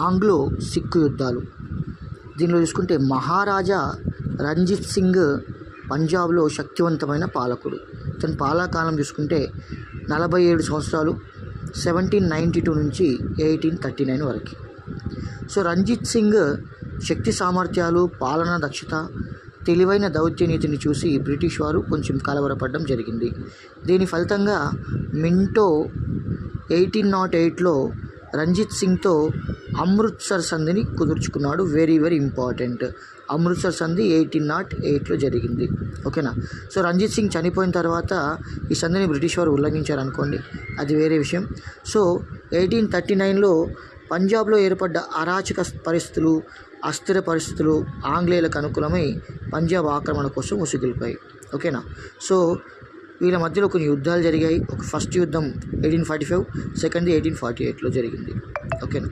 Anglo Sikh యుద్ధాలు. దీనిలో చూసుకుంటే మహారాజా రంజిత్ సింగ్ పంజాబ్లో శక్తివంతమైన పాలకుడు. తన పాలకాలం చూసుకుంటే 47 సంవత్సరాలు, 1792 నుంచి 1839 వరకు. సో రంజిత్ సింగ్ శక్తి సామర్థ్యాలు, పాలనా దక్షత, తెలివైన దౌత్య నీతిని చూసి బ్రిటిష్ వారు కొంచెం కలవరపడడం జరిగింది. దీని ఫలితంగా మింటో 1808లో రంజిత్ సింగ్తో అమృత్సర్ సంధిని కుదుర్చుకున్నాడు. Very very important. అమృత్సర్ సంధి 1808లో జరిగింది. ఓకేనా. సో రంజిత్ సింగ్ చనిపోయిన తర్వాత ఈ సంధిని బ్రిటిష్ వారు ఉల్లంఘించారు అనుకోండి, అది వేరే విషయం. సో 1839లో పంజాబ్లో ఏర్పడ్డ అరాచక పరిస్థితులు, అస్థిర పరిస్థితులు ఆంగ్లేయులకు అనుకూలమై పంజాబ్ ఆక్రమణ కోసం ఉసిగొల్పాయి. ఓకేనా. సో వీళ్ళ మధ్యలో కొన్ని యుద్ధాలు జరిగాయి. ఒక ఫస్ట్ యుద్ధం 1845, సెకండ్ది 1848లో జరిగింది. ఓకేనా.